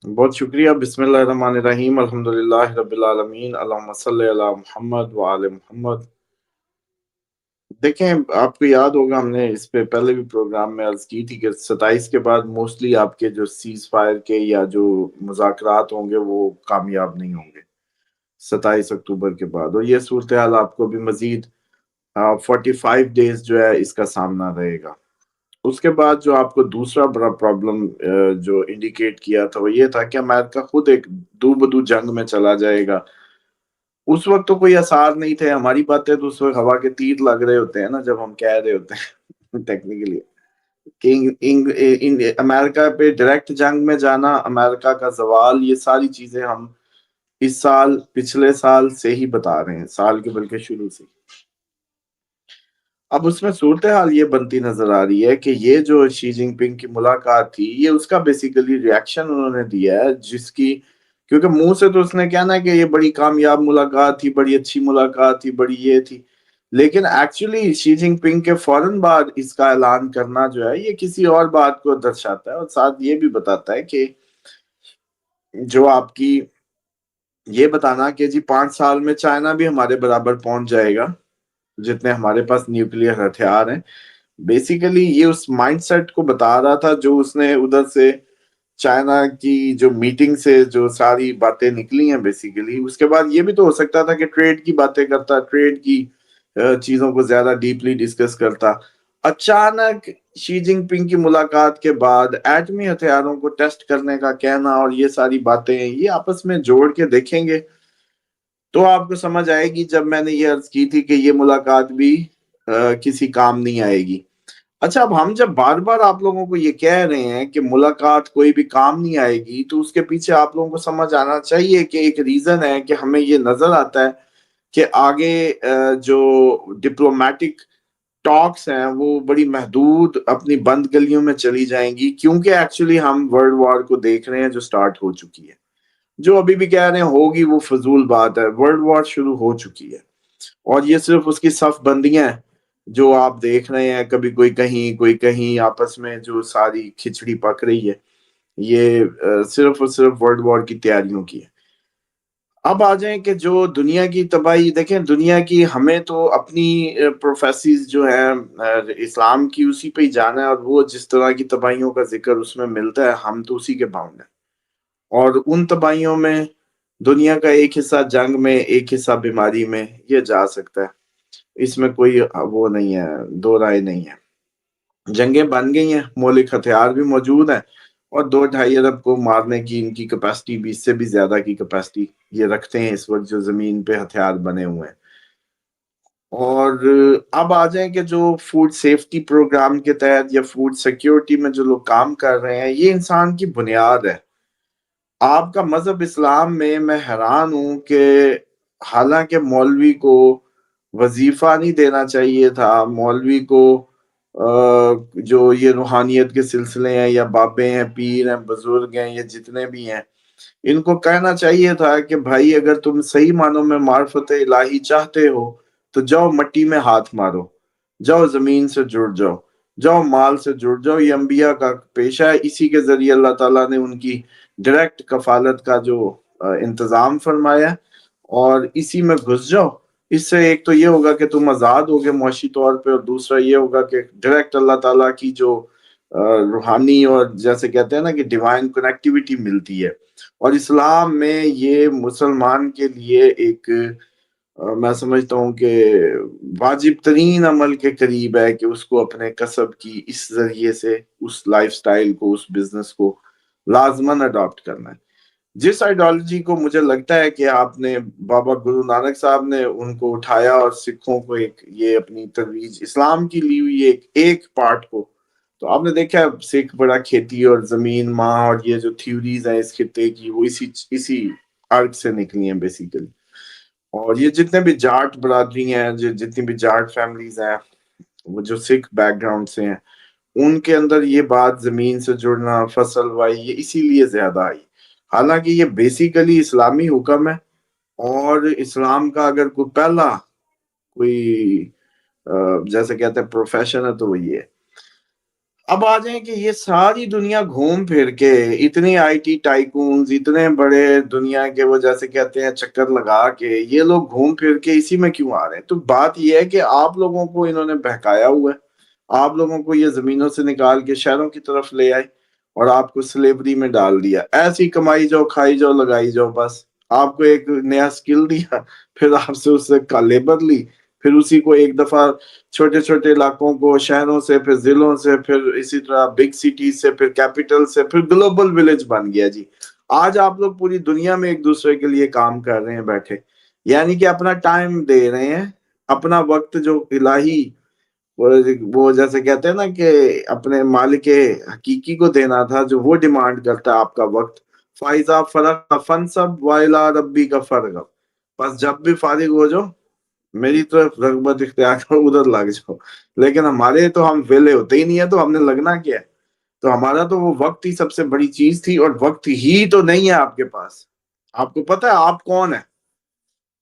بہت شکریہ. بسم اللہ الرحمن الرحیم. الحمدللہ رب العالمین. اللہم صلی علی محمد وآل محمد. دیکھیں، آپ کو یاد ہوگا ہم نے اس پہ پہلے بھی پروگرام میں عرض کی تھی کہ 27 کے بعد موسٹلی آپ کے جو سیز فائر کے یا جو مذاکرات ہوں گے وہ کامیاب نہیں ہوں گے 27 اکتوبر کے بعد. اور یہ صورتحال آپ کو بھی مزید 45 ڈیز جو ہے اس کا سامنا رہے گا. اس کے بعد جو آپ کو دوسرا بڑا پرابلم جو انڈیکیٹ کیا تھا وہ یہ تھا کہ امریکہ خود ایک دو بدو جنگ میں چلا جائے گا. اس وقت تو کوئی آثار نہیں تھے. ہماری باتیں تو اس وقت ہوا کے تیر لگ رہے ہوتے ہیں نا جب ہم کہہ رہے ہوتے ہیں ٹیکنیکلی کہ امریکہ پہ ڈائریکٹ جنگ میں جانا، امریکہ کا زوال، یہ ساری چیزیں ہم اس سال پچھلے سال سے ہی بتا رہے ہیں، سال کے بلکہ شروع سے. اب اس میں صورتحال یہ بنتی نظر آ رہی ہے کہ یہ جو شی جن پنگ کی ملاقات تھی یہ اس کا بیسیکلی ریاکشن انہوں نے دیا ہے، جس کی کیونکہ منہ سے تو اس نے کہنا ہے کہ یہ بڑی کامیاب ملاقات تھی، بڑی اچھی ملاقات تھی، بڑی یہ تھی، لیکن ایکچولی شی جن پنگ کے فوراً بعد اس کا اعلان کرنا جو ہے یہ کسی اور بات کو درشاتا ہے، اور ساتھ یہ بھی بتاتا ہے کہ جو آپ کی یہ بتانا کہ جی 5 سال میں چائنا بھی ہمارے برابر پہنچ جائے گا جتنے ہمارے پاس نیوکلیئر ہتھیار ہیں، بیسیکلی یہ اس مائنڈ سیٹ کو بتا رہا تھا جو اس نے ادھر سے چائنا کی جو میٹنگ سے جو ساری باتیں نکلی ہیں. بیسیکلی اس کے بعد یہ بھی تو ہو سکتا تھا کہ ٹریڈ کی باتیں کرتا، ٹریڈ کی چیزوں کو زیادہ ڈیپلی ڈسکس کرتا. اچانک شی جن پنگ کی ملاقات کے بعد ایٹمی ہتھیاروں کو ٹیسٹ کرنے کا کہنا اور یہ ساری باتیں یہ آپس میں جوڑ کے دیکھیں گے تو آپ کو سمجھ آئے گی. جب میں نے یہ عرض کی تھی کہ یہ ملاقات بھی کسی کام نہیں آئے گی. اچھا، اب ہم جب بار بار آپ لوگوں کو یہ کہہ رہے ہیں کہ ملاقات کوئی بھی کام نہیں آئے گی تو اس کے پیچھے آپ لوگوں کو سمجھ آنا چاہیے کہ ایک ریزن ہے کہ ہمیں یہ نظر آتا ہے کہ آگے جو ڈپلومیٹک ٹاکس ہیں وہ بڑی محدود اپنی بند گلیوں میں چلی جائیں گی، کیونکہ ایکچولی ہم ورلڈ وار کو دیکھ رہے ہیں جو سٹارٹ ہو چکی ہے. جو ابھی بھی کہہ رہے ہیں ہوگی وہ فضول بات ہے. ورلڈ وار شروع ہو چکی ہے اور یہ صرف اس کی صف بندیاں ہیں جو آپ دیکھ رہے ہیں، کبھی کوئی کہیں کوئی کہیں، آپس میں جو ساری کھچڑی پک رہی ہے یہ صرف اور صرف ورلڈ وار کی تیاریوں کی ہے. اب آ جائیں کہ جو دنیا کی تباہی دیکھیں، دنیا کی ہمیں تو اپنی پروفیسیز جو ہیں اسلام کی اسی پہ ہی جانا ہے، اور وہ جس طرح کی تباہیوں کا ذکر اس میں ملتا ہے ہم تو اسی کے باؤنڈ ہیں. اور ان تباہیوں میں دنیا کا ایک حصہ جنگ میں، ایک حصہ بیماری میں یہ جا سکتا ہے. اس میں کوئی وہ نہیں ہے، دو رائے نہیں ہے. جنگیں بن گئی ہیں، مولک ہتھیار بھی موجود ہیں، اور 2-2.5 ارب کو مارنے کی ان کی کیپیسٹی بھی، اس سے بھی زیادہ کی کیپیسٹی یہ رکھتے ہیں اس وقت جو زمین پہ ہتھیار بنے ہوئے ہیں. اور اب آ جائیں کہ جو فوڈ سیفٹی پروگرام کے تحت یا فوڈ سیکیورٹی میں جو لوگ کام کر رہے ہیں یہ انسان کی بنیاد ہے. آپ کا مذہب اسلام میں حیران ہوں کہ حالانکہ مولوی کو وظیفہ نہیں دینا چاہیے تھا، مولوی کو جو یہ روحانیت کے سلسلے ہیں یا بابے ہیں، پیر ہیں، بزرگ ہیں، یہ جتنے بھی ہیں، ان کو کہنا چاہیے تھا کہ بھائی اگر تم صحیح معنوں میں معرفت الہی چاہتے ہو تو جاؤ مٹی میں ہاتھ مارو، جاؤ زمین سے جڑ جاؤ، جاؤ مال سے جڑ جاؤ. یہ انبیاء کا پیشہ ہے، اسی کے ذریعے اللہ تعالیٰ نے ان کی ڈائریکٹ کفالت کا جو انتظام فرمایا، اور اسی میں گھس جاؤ. اس سے ایک تو یہ ہوگا کہ تم آزاد ہوگے معاشی طور پہ، اور دوسرا یہ ہوگا کہ ڈائریکٹ اللہ تعالیٰ کی جو روحانی اور جیسے کہتے ہیں نا کہ ڈیوائن کنیکٹیوٹی ملتی ہے. اور اسلام میں یہ مسلمان کے لیے ایک میں سمجھتا ہوں کہ واجب ترین عمل کے قریب ہے کہ اس کو اپنے کسب کی اس ذریعے سے اس لائف سٹائل کو، اس بزنس کو لازماً اڈاپٹ کرنا ہے. جس آئیڈیالوجی کو مجھے لگتا ہے کہ آپ نے بابا گرو نانک صاحب نے ان کو اٹھایا اور سکھوں کو ایک یہ اپنی ترویج اسلام کی لی ہوئی ایک پارٹ کو، تو آپ نے دیکھا سکھ بڑا کھیتی اور زمین ماں اور یہ جو تھیوریز ہیں اس خطے کی وہ اسی ارگ سے نکلی ہیں بیسیکلی. اور یہ جتنے بھی جاٹ برادری ہیں، جتنی بھی جاٹ فیملیز ہیں وہ جو سکھ بیک گراؤنڈ سے ہیں، ان کے اندر یہ بات زمین سے جڑنا، فصل وائی، یہ اسی لیے زیادہ آئی. حالانکہ یہ بیسیکلی اسلامی حکم ہے، اور اسلام کا اگر کوئی پہلا کوئی جیسے کہتے ہیں پروفیشن ہے تو وہ یہ ہے. اب آ جائیں کہ یہ ساری دنیا گھوم پھر کے اتنی آئی ٹی ٹائکونز اتنے بڑے دنیا کے وہ جیسے کہتے ہیں چکر لگا کے یہ لوگ گھوم پھر کے اسی میں کیوں آ رہے ہیں؟ تو بات یہ ہے کہ آپ لوگوں کو انہوں نے بہکایا ہوا ہے، آپ لوگوں کو یہ زمینوں سے نکال کے شہروں کی طرف لے آئے اور آپ کو سلیوری میں ڈال دیا، ایسی کمائی جاؤ کھائی جاؤ لگائی جاؤ، بس آپ کو ایک نیا سکل دیا، پھر آپ سے اس سے کا لیبر لی، پھر اسی کو ایک دفعہ چھوٹے چھوٹے علاقوں کو شہروں سے پھر ضلعوں سے پھر اسی طرح بگ سٹیز سے پھر کیپٹل سے پھر گلوبل ولیج بن گیا جی۔ آج آپ لوگ پوری دنیا میں ایک دوسرے کے لیے کام کر رہے ہیں بیٹھے، یعنی کہ اپنا ٹائم دے رہے ہیں، اپنا وقت جو الہی وہ جیسے کہتے ہیں نا کہ اپنے مالک حقیقی کو دینا تھا، جو وہ ڈیمانڈ کرتا ہے آپ کا وقت، فائزہ فرق فنسب وائلا ربی کا فرق، بس جب بھی فارغ ہو جاؤ میری طرف رغبت اختیار کرو، ادھر لگ جاؤ۔ لیکن ہمارے تو ہم ویلے ہوتے ہی نہیں ہے، تو ہم نے لگنا کیا ہے؟ تو ہمارا تو وہ وقت ہی سب سے بڑی چیز تھی، اور وقت ہی تو نہیں ہے آپ کے پاس۔ آپ کو پتا ہے آپ کون ہے؟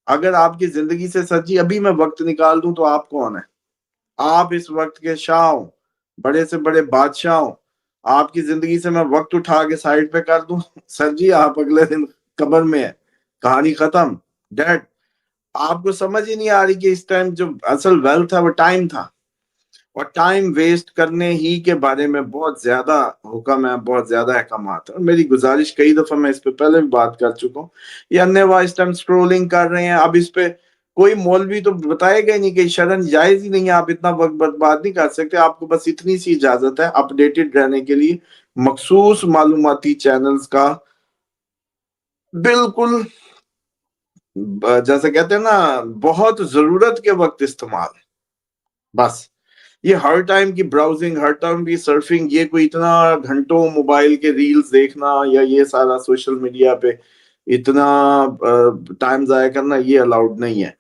اگر آپ کی زندگی سے سچی ابھی میں وقت نکال دوں تو آپ کون ہے؟ آپ اس وقت کے شاہ ہو، بڑے سے بڑے بادشاہ ہو، آپ کی زندگی سے میں وقت اٹھا کے سائڈ پہ کر دوں، سر جی آپ اگلے دن قبر میں ہے، کہانی ختم، ڈیڈ۔ آپ کو سمجھ ہی نہیں آ رہی کہ اس ٹائم جو اصل ویلتھ تھا وہ ٹائم تھا، اور ٹائم ویسٹ کرنے ہی کے بارے میں بہت زیادہ حکم ہے، بہت زیادہ احکامات ہیں، اور میری گزارش کئی دفعہ میں اس پہ پہلے بھی بات کر چکا ہوں، یہ انیوا اس ٹائم سکرولنگ کر رہے ہیں، اب اس پہ کوئی مولوی تو بتائے گا نہیں کہ شرن جائز ہی نہیں ہے، آپ اتنا وقت برباد نہیں کر سکتے، آپ کو بس اتنی سی اجازت ہے اپ ڈیٹڈ رہنے کے لیے مخصوص معلوماتی چینلز کا بالکل جیسے کہتے ہیں نا بہت ضرورت کے وقت استعمال، بس یہ ہر ٹائم کی براؤزنگ، ہر ٹائم کی سرفنگ، یہ کوئی اتنا گھنٹوں موبائل کے ریلز دیکھنا یا یہ سارا سوشل میڈیا پہ اتنا ٹائم ضائع کرنا، یہ الاؤڈ نہیں ہے۔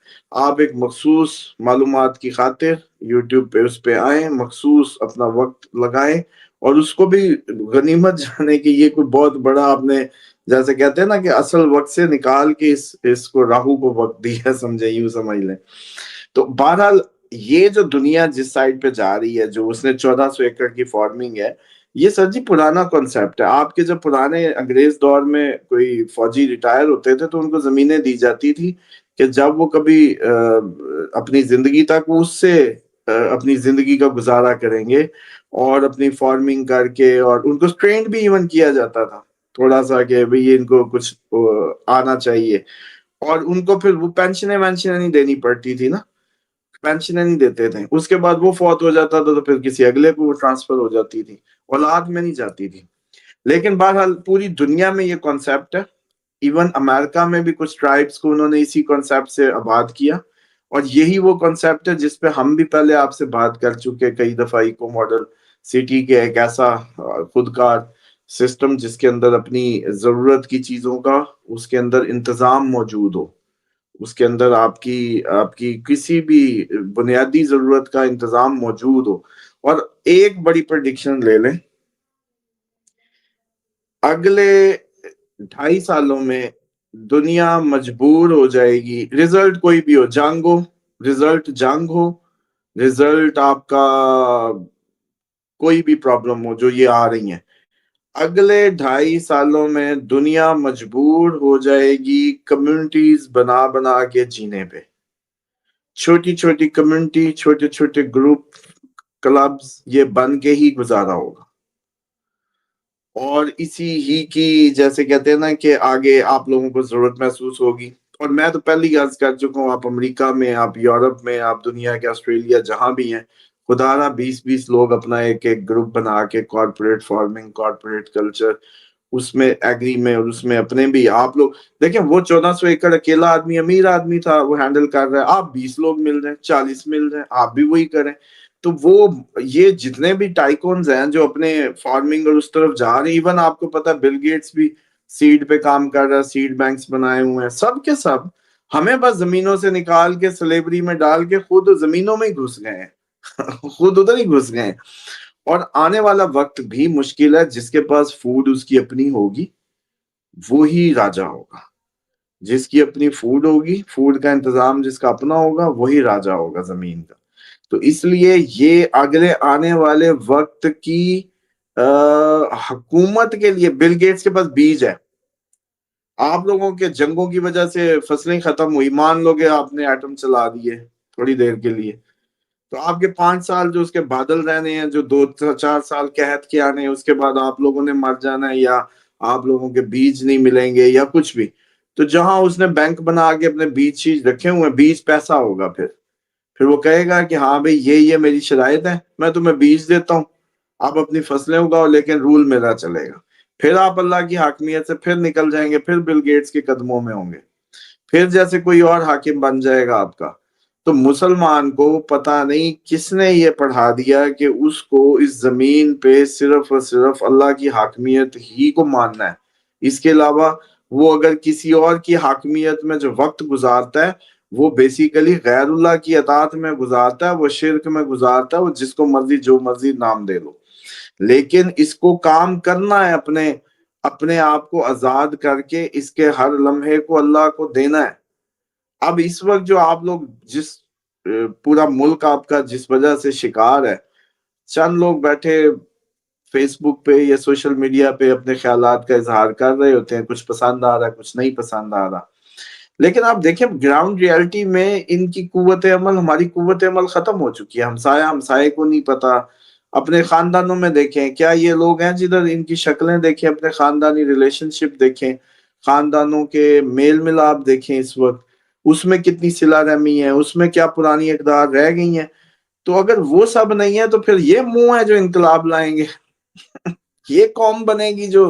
آپ ایک مخصوص معلومات کی خاطر یوٹیوب پہ اس پہ آئیں، مخصوص اپنا وقت لگائیں، اور اس کو بھی غنیمت جانے کہ یہ کوئی بہت بڑا آپ نے جیسے کہتے ہیں نا کہ اصل وقت سے نکال کے اس کو راہو کو وقت دیا، سمجھے، یوں سمجھ لیں۔ تو بہرحال یہ جو دنیا جس سائڈ پہ جا رہی ہے، جو اس نے 1400 ایکڑ کی فارمنگ ہے، یہ سر جی پرانا کانسیپٹ ہے۔ آپ کے جب پرانے انگریز دور میں کوئی فوجی ریٹائر ہوتے تھے تو ان کو زمینیں دی جاتی تھی کہ جب وہ کبھی اپنی زندگی تک وہ اس سے اپنی زندگی کا گزارا کریں گے، اور اپنی فارمنگ کر کے، اور ان کو ٹرینڈ بھی ایون کیا جاتا تھا تھوڑا سا کہ بھئی ان کو کچھ آنا چاہیے، اور ان کو پھر وہ پینشنیں وینشنیں نہیں دینی پڑتی تھی نا، پینشنیں نہیں دیتے تھے، اس کے بعد وہ فوت ہو جاتا تھا تو پھر کسی اگلے کو وہ ٹرانسفر ہو جاتی تھی، اولاد میں نہیں جاتی تھی۔ لیکن بہرحال پوری دنیا میں یہ کانسیپٹ ہے، ایون امریکہ میں بھی کچھ ٹرائبس کو انہوں نے اسی کانسیپٹ سے آباد کیا، اور یہی وہ کانسیپٹ ہے جس پہ ہم بھی پہلے آپ سے بات کر چکے کئی دفعہ، ایکو ماڈل سٹی کے ایک ایسا خود کار سسٹم جس کے اندر اپنی ضرورت کی چیزوں کا اس کے اندر انتظام موجود ہو، اس کے اندر آپ کی کسی بھی بنیادی ضرورت کا انتظام موجود ہو۔ اور ایک بڑی پریڈکشن لے لیں، اگلے 2.5 سالوں میں دنیا مجبور ہو جائے گی، رزلٹ کوئی بھی ہو، جنگ ہو، رزلٹ جنگ ہو، رزلٹ آپ کا کوئی بھی پرابلم ہو جو یہ آ رہی ہیں، اگلے 2.5 سالوں میں دنیا مجبور ہو جائے گی کمیونٹیز بنا بنا کے جینے پہ، چھوٹی چھوٹی کمیونٹی، چھوٹے چھوٹے گروپ، کلبز، یہ بن کے ہی گزارا ہوگا، اور اسی ہی کی جیسے کہتے ہیں نا کہ آگے آپ لوگوں کو ضرورت محسوس ہوگی۔ اور میں تو پہلی عرض کر چکا ہوں، آپ امریکہ میں، آپ یورپ میں، آپ دنیا کے آسٹریلیا جہاں بھی ہیں، خدا رہا 20-20 لوگ اپنا ایک ایک گروپ بنا کے کارپوریٹ فارمنگ، کارپوریٹ کلچر، اس میں ایگری میں، اور اس میں اپنے بھی آپ لوگ دیکھیں، وہ 1400 ایکڑ اکیلا آدمی، امیر آدمی تھا، وہ ہینڈل کر رہا ہے، آپ 20 لوگ مل رہے ہیں، 40 مل رہے ہیں، آپ بھی وہی کریں۔ تو وہ یہ جتنے بھی ٹائکونز ہیں جو اپنے فارمنگ اور اس طرف جا رہے ہیں، ایون آپ کو پتا بل گیٹس بھی سیڈ پہ کام کر رہا ہے، سیڈ بینکس بنائے ہوئے ہیں، سب کے سب ہمیں بس زمینوں سے نکال کے سلیبری میں ڈال کے خود زمینوں میں ہی گھس گئے ہیں خود ادھر ہی گھس گئے ہیں۔ اور آنے والا وقت بھی مشکل ہے، جس کے پاس فوڈ اس کی اپنی ہوگی وہی راجہ ہوگا، جس کی اپنی فوڈ ہوگی، فوڈ کا انتظام جس کا اپنا ہوگا وہی راجہ ہوگا زمین کا۔ تو اس لیے یہ اگلے آنے والے وقت کی حکومت کے لیے بل گیٹس کے پاس بیج ہے. آپ لوگوں کے جنگوں کی وجہ سے فصلیں ختم ہوئی، مان لو کہ آپ نے ایٹم چلا دیے تھوڑی دیر کے لیے، تو آپ کے 5 سال جو اس کے بادل رہنے ہیں، جو 2 4 سال قحط کے آنے ہیں، اس کے بعد آپ لوگوں نے مر جانا ہے، یا آپ لوگوں کے بیج نہیں ملیں گے یا کچھ بھی. تو جہاں اس نے بینک بنا کے اپنے بیج چیز رکھے ہوئے ہیں، بیج پیسہ ہوگا. پھر وہ کہے گا کہ ہاں بھائی یہ میری شرائط ہے، میں تمہیں بیج دیتا ہوں، آپ اپنی فصلیں اگاؤ لیکن رول میرا چلے گا. پھر آپ اللہ کی حاکمیت سے پھر نکل جائیں گے، پھر بل گیٹس کے قدموں میں ہوں گے، پھر جیسے کوئی اور حاکم بن جائے گا آپ کا. تو مسلمان کو پتا نہیں کس نے یہ پڑھا دیا کہ اس کو اس زمین پہ صرف اور صرف اللہ کی حاکمیت ہی کو ماننا ہے. اس کے علاوہ وہ اگر کسی اور کی حاکمیت میں جو وقت گزارتا ہے، وہ بیسیکلی غیر اللہ کی اطاعت میں گزارتا ہے، وہ شرک میں گزارتا ہے، وہ جس کو مرضی جو مرضی نام دے لو. لیکن اس کو کام کرنا ہے، اپنے آپ کو آزاد کر کے اس کے ہر لمحے کو اللہ کو دینا ہے. اب اس وقت جو آپ لوگ جس پورا ملک آپ کا جس وجہ سے شکار ہے، چند لوگ بیٹھے فیس بک پہ یا سوشل میڈیا پہ اپنے خیالات کا اظہار کر رہے ہوتے ہیں، کچھ پسند آ رہا ہے، کچھ نہیں پسند آ رہا. لیکن آپ دیکھیں گراؤنڈ ریالٹی میں ان کی قوت عمل، ہماری قوت عمل ختم ہو چکی ہے. ہمسائے کو نہیں پتا. اپنے خاندانوں میں دیکھیں، کیا یہ لوگ ہیں جدھر ان کی شکلیں دیکھیں، اپنے خاندانی ریلیشن شپ دیکھیں، خاندانوں کے میل ملاپ دیکھیں، اس وقت اس میں کتنی صلہ رحمی ہے، اس میں کیا پرانی اقدار رہ گئی ہیں. تو اگر وہ سب نہیں ہے تو پھر یہ منہ ہے جو انقلاب لائیں گے. یہ قوم بنے گی جو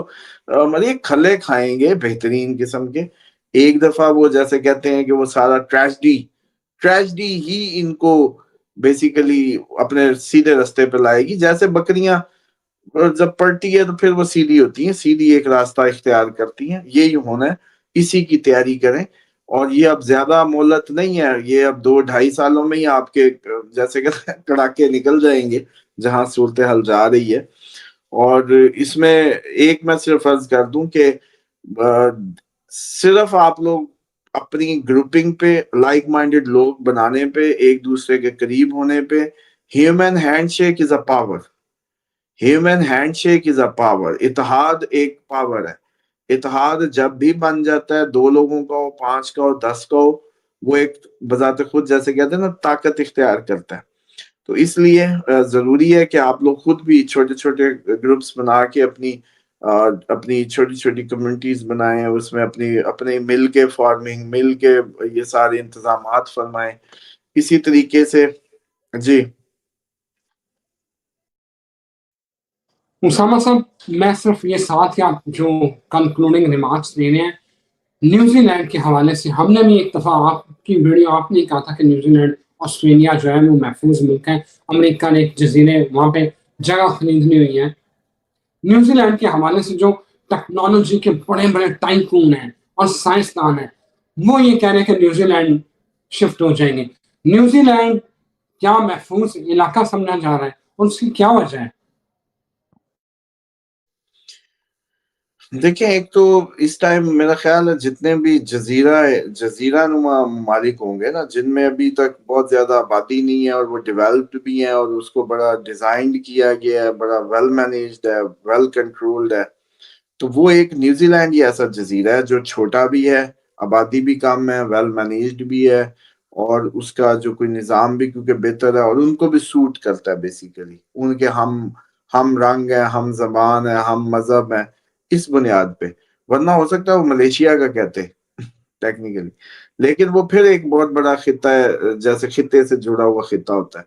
مطلب کھلے کھائیں گے بہترین قسم کے. ایک دفعہ وہ جیسے کہتے ہیں کہ وہ سارا ٹریجڈی ہی ان کو بیسیکلی اپنے سیدھے رستے پہ لائے گی. جیسے بکریاں جب پڑتی ہے تو پھر وہ سیدھی ہوتی ہیں، سیدھی ایک راستہ اختیار کرتی ہیں. یہی ہونا ہے، اسی کی تیاری کریں. اور یہ اب زیادہ مہلت نہیں ہے، یہ اب 2 2.5 سالوں میں ہی آپ کے جیسے کہ کڑاکے نکل جائیں گے جہاں صورتحال جا رہی ہے. اور اس میں ایک میں صرف عرض کر دوں کہ صرف آپ لوگ اپنی گروپنگ پہ، لائک مائنڈڈ لوگ بنانے پہ، ایک دوسرے کے قریب ہونے پہ. Human hand shake is a power. Human hand shake is a power. اتحاد ایک پاور ہے. اتحاد جب بھی بن جاتا ہے، 2 لوگوں کا ہو، 5 کا ہو، 10 کا ہو، وہ ایک بذات خود جیسے کہتے ہیں نا طاقت اختیار کرتا ہے. تو اس لیے ضروری ہے کہ آپ لوگ خود بھی چھوٹے چھوٹے گروپس بنا کے اپنی چھوٹی چھوٹی کمیونٹیز بنائیں، اس میں اپنے مل کے فارمنگ، مل کے یہ سارے انتظامات فرمائیں. اسی طریقے سے جی اسامہ صاحب، میں صرف یہ ساتھ یا جو کنکلوڈنگ ریمارکس دینے ہیں نیوزی لینڈ کے حوالے سے. ہم نے بھی ایک دفعہ آپ کی ویڈیو آپ نے کہا تھا کہ نیوزی لینڈ آسٹریلیا جو ہے وہ محفوظ ملک ہے. امریکہ نے ایک جزیرے وہاں پہ جگہ خریدنی ہوئی ہے. نیوزی لینڈ کے حوالے سے جو ٹیکنالوجی کے بڑے بڑے ٹائکون ہیں اور سائنسدان ہیں، وہ یہ کہہ رہے ہیں کہ نیوزی لینڈ شفٹ ہو جائیں گے. نیوزی لینڈ کیا محفوظ علاقہ سمجھا جا رہا ہے اور اس کی کیا وجہ ہے؟ دیکھیں، ایک تو اس ٹائم میرا خیال ہے جتنے بھی جزیرہ نما ممالک ہوں گے نا، جن میں ابھی تک بہت زیادہ آبادی نہیں ہے اور وہ ڈیولپڈ بھی ہیں اور اس کو بڑا ڈیزائنڈ کیا گیا ہے، بڑا ویل مینیجڈ ہے، ویل کنٹرولڈ ہے. تو وہ ایک نیوزی لینڈ ہی ایسا جزیرہ ہے جو چھوٹا بھی ہے، آبادی بھی کم ہے، ویل مینیجڈ بھی ہے، اور اس کا جو کوئی نظام بھی کیونکہ بہتر ہے، اور ان کو بھی سوٹ کرتا ہے. بیسیکلی ان کے ہم رنگ ہیں، ہم زبان ہیں، ہم مذہب ہیں، اس بنیاد پہ. ورنہ ہو سکتا ہے وہ ملیشیا کا کہتے ٹیکنیکلی، لیکن وہ پھر ایک بہت بڑا خطہ ہے، جیسے خطے سے جڑا ہوا خطہ ہوتا ہے.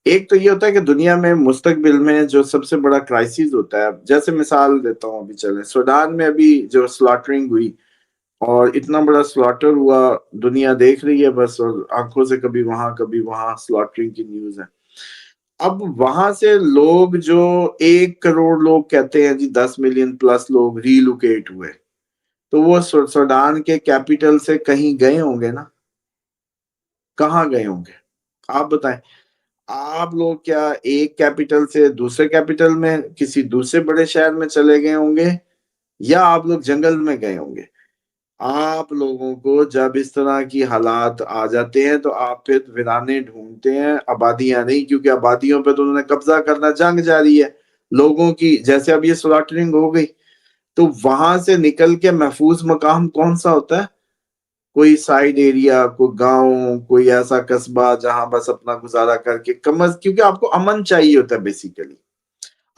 ایک تو یہ ہوتا ہے کہ دنیا میں مستقبل میں جو سب سے بڑا کرائسس ہوتا ہے، جیسے مثال دیتا ہوں، ابھی چلیں سوڈان میں ابھی جو سلاٹرنگ ہوئی اور اتنا بڑا سلاٹر ہوا، دنیا دیکھ رہی ہے بس، اور آنکھوں سے کبھی وہاں سلاٹرنگ کی نیوز ہے. اب وہاں سے لوگ جو 1 کروڑ لوگ کہتے ہیں جی 10 ملین پلس لوگ ریلوکیٹ ہوئے، تو وہ سوڈان کے کیپٹل سے کہیں گئے ہوں گے نا؟ کہاں گئے ہوں گے آپ بتائیں؟ آپ لوگ کیا ایک کیپٹل سے دوسرے کیپٹل میں کسی دوسرے بڑے شہر میں چلے گئے ہوں گے، یا آپ لوگ جنگل میں گئے ہوں گے؟ آپ لوگوں کو جب اس طرح کی حالات آ جاتے ہیں تو آپ پھر ویرانے ڈھونڈتے ہیں، آبادیاں نہیں، کیونکہ آبادیوں پہ تو انہوں نے قبضہ کرنا، جنگ جاری ہے لوگوں کی، جیسے اب یہ سلاٹرنگ ہو گئی، تو وہاں سے نکل کے محفوظ مقام کون سا ہوتا ہے؟ کوئی سائیڈ ایریا، کوئی گاؤں، کوئی ایسا قصبہ جہاں بس اپنا گزارا کر کے کیونکہ آپ کو امن چاہیے ہوتا ہے بیسیکلی۔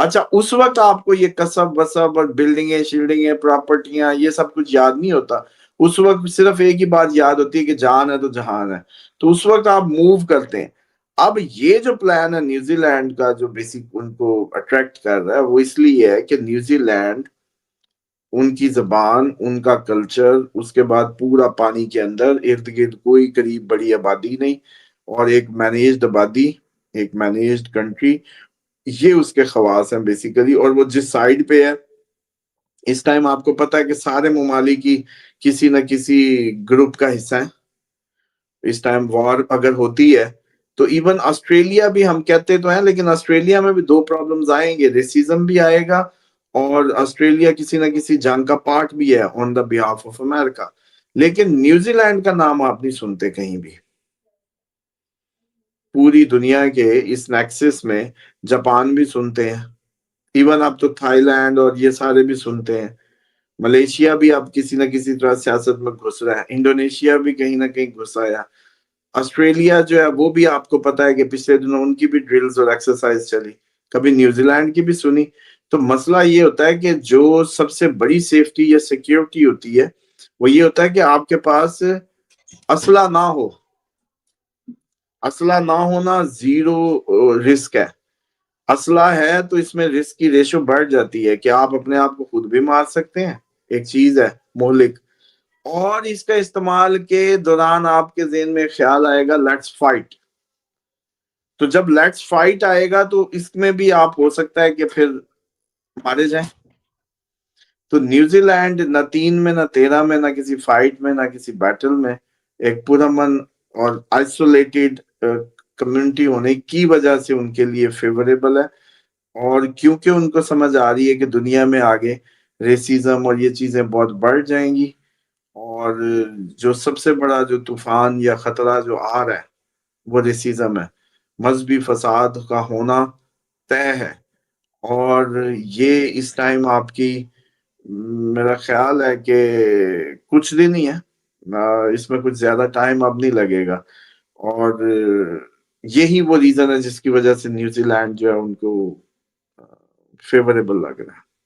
اچھا، اس وقت آپ کو یہ قصب وصب اور بلڈنگیں شلڈنگیں پراپرٹیاں یہ سب کچھ یاد نہیں ہوتا، اس وقت صرف ایک ہی بات یاد ہوتی ہے کہ جان ہے تو جہان ہے، تو اس وقت آپ موو کرتے ہیں۔ اب یہ جو پلان ہے نیوزی لینڈ کا، جو بیسک ان کو اٹریکٹ کر رہا ہے، وہ اس لیے ہے کہ نیوزی لینڈ، ان کی زبان، ان کا کلچر، اس کے بعد پورا پانی کے اندر، ارد گرد کوئی قریب بڑی آبادی نہیں، اور ایک مینیجڈ آبادی، ایک مینیجڈ کنٹری، یہ اس کے خواص ہیں بیسیکلی۔ اور وہ جس سائڈ پہ ہے اس ٹائم، آپ کو پتا ہے کہ سارے ممالک کی کسی نہ کسی گروپ کا حصہ ہے۔ اس ٹائم وار اگر ہوتی ہے تو ایون آسٹریلیا بھی، ہم کہتے تو ہیں لیکن آسٹریلیا میں بھی دو پرابلمز آئیں گے، ریسیزم بھی آئے گا، اور آسٹریلیا کسی نہ کسی جنگ کا پارٹ بھی ہے آن دا بہاف آف امریکہ۔ لیکن نیوزی لینڈ کا نام آپ نہیں سنتے کہیں بھی۔ پوری دنیا کے اس نیکسس میں جاپان بھی سنتے ہیں، ایون اب تو تھائی لینڈ اور یہ سارے بھی سنتے ہیں، ملیشیا بھی اب کسی نہ کسی طرح سیاست میں گھس رہا ہے، انڈونیشیا بھی کہیں نہ کہیں گھس آیا، آسٹریلیا جو ہے وہ بھی آپ کو پتا ہے کہ پچھلے دنوں ان کی بھی ڈرلز اور ایکسرسائز چلی، کبھی نیوزی لینڈ کی بھی سنی۔ تو مسئلہ یہ ہوتا ہے کہ جو سب سے بڑی سیفٹی یا سیکیورٹی ہوتی ہے وہ یہ ہوتا ہے کہ آپ کے پاس اسلحہ نہ ہو۔ اسلحہ نہ ہونا زیرو رسک ہے، اسلحہ ہے تو اس میں رسک کی ریشو بڑھ جاتی ہے کہ آپ اپنے آپ کو خود بھی مار سکتے ہیں، ایک چیز ہے مہلک، اور اس کا استعمال کے دوران آپ کے ذہن میں خیال آئے گا لیٹس فائٹ، تو جب لیٹس فائٹ آئے گا تو اس میں بھی آپ ہو سکتا ہے کہ پھر مارے جائیں۔ تو نیوزی لینڈ نہ 3 میں نہ 13 میں نہ کسی فائٹ میں نہ کسی بیٹل میں، ایک پرامن اور آئسولیٹڈ کمیونٹی ہونے کی وجہ سے ان کے لیے فیوریبل ہے، اور کیونکہ ان کو سمجھ آ رہی ہے کہ دنیا میں آگے ریسیزم اور یہ چیزیں بہت بڑھ جائیں گی، اور جو سب سے بڑا جو طوفان یا خطرہ جو آ رہا ہے وہ ریسیزم ہے، مذہبی فساد کا ہونا طے ہے، اور یہ اس ٹائم آپ کی، میرا خیال ہے کہ کچھ دن ہی ہے، اس میں کچھ زیادہ ٹائم اب نہیں لگے گا، اور یہی وہ ریزن ہے جس کی وجہ سے نیوزی لینڈ جو ہے ان کو فیوریبل لگ رہا ہے۔